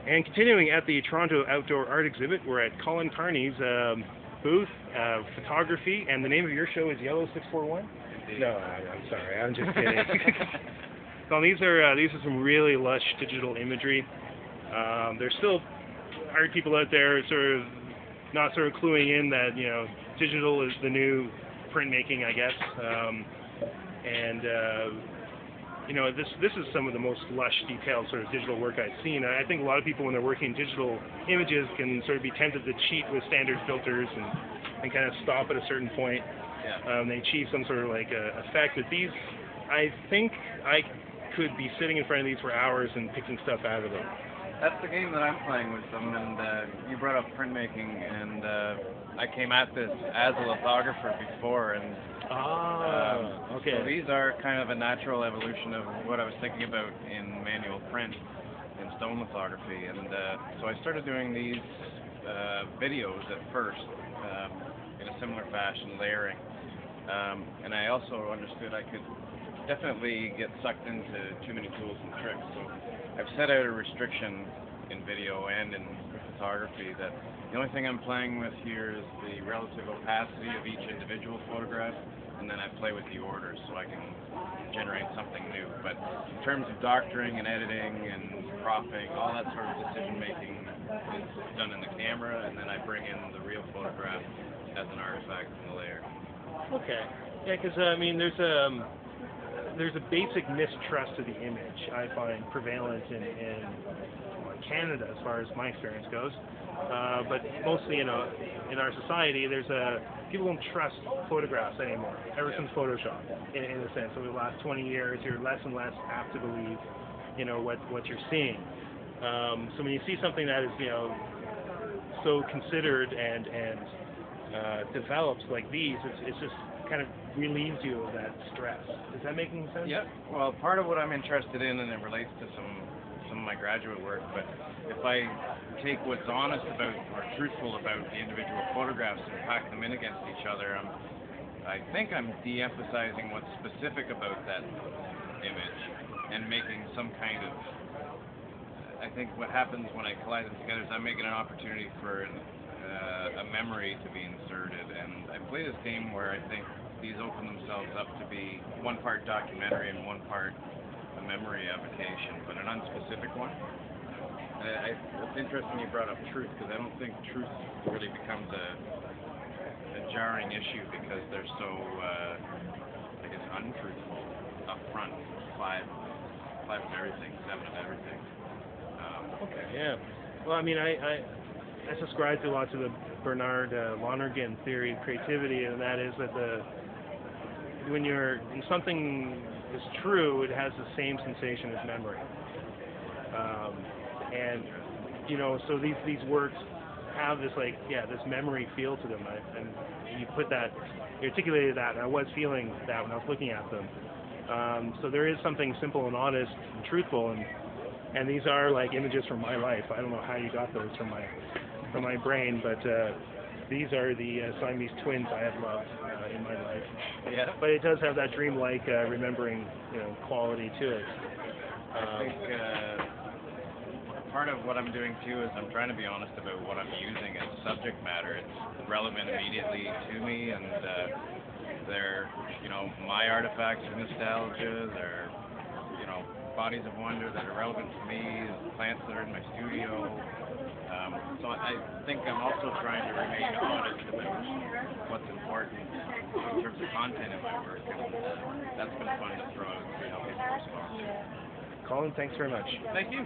And continuing at the Toronto Outdoor Art Exhibit, we're at Colin Carney's booth, photography, and the name of your show is Yellow 641? Indeed. No, I'm sorry, I'm just kidding. So these are some really lush digital imagery. There's still art people out there not cluing in that digital is the new printmaking, I guess. This is some of the most lush, detailed sort of digital work I've seen. I think a lot of people, when they're working digital images, can sort of be tempted to cheat with standard filters and kind of stop at a certain point. Yeah. They achieve some sort of like effect. But these, I think I could be sitting in front of these for hours and picking stuff out of them. That's the game that I'm playing with them, and you brought up printmaking, and I came at this as a lithographer before, and okay. So these are kind of a natural evolution of what I was thinking about in manual print, in stone lithography, and so I started doing these videos at first in a similar fashion, layering, and I also understood I could definitely get sucked into too many tools and tricks, so I've set out a restriction in video and in photography that the only thing I'm playing with here is the relative opacity of each individual photograph, and then I play with the orders so I can generate something new. But in terms of doctoring and editing and cropping, all that sort of decision making is done in the camera, and then I bring in the real photograph as an artifact in the layer. Okay. Yeah, because there's a basic mistrust of the image I find prevalent in Canada as far as my experience goes, but mostly in our society people don't trust photographs anymore ever since Photoshop in a sense. Over the last 20 years you're less and less apt to believe what you're seeing, so when you see something that is so considered and developed like these, it's just kind of relieves you of that stress. Is that making sense? Yep. Well, part of what I'm interested in, and it relates to some of my graduate work, but if I take what's honest about or truthful about the individual photographs and pack them in against each other, I think I'm de-emphasizing what's specific about that image and making some kind of, I think what happens when I collide them together is I'm making an opportunity for a memory to be inserted, and I play this game where I think these open themselves up to be one part documentary and one part a memory evocation, but an unspecific one. It's interesting you brought up truth, because I don't think truth really becomes a jarring issue because they're so, I guess, untruthful up front. 5 of everything, 7 of everything. Okay, yeah. Well, I mean, I subscribe to lots of the Bernard Lonergan theory of creativity, and that is that when something is true, it has the same sensation as memory. And so these works have this this memory feel to them, and you articulated that, and I was feeling that when I was looking at them. So there is something simple and honest and truthful, and these are like images from my life. I don't know how you got those from my brain, but these are the Siamese twins I have loved in my life. Yeah. But it does have that dreamlike remembering quality to it. I think part of what I'm doing too is I'm trying to be honest about what I'm using as subject matter. It's relevant immediately to me, and they're my artifacts of nostalgia. They're bodies of wonder that are relevant to me, plants that are in my studio. So I think I'm also trying to remain honest about what's important in terms of content in my work, and that's been fun to throw out and help people respond to. Colin, thanks very much. Thank you.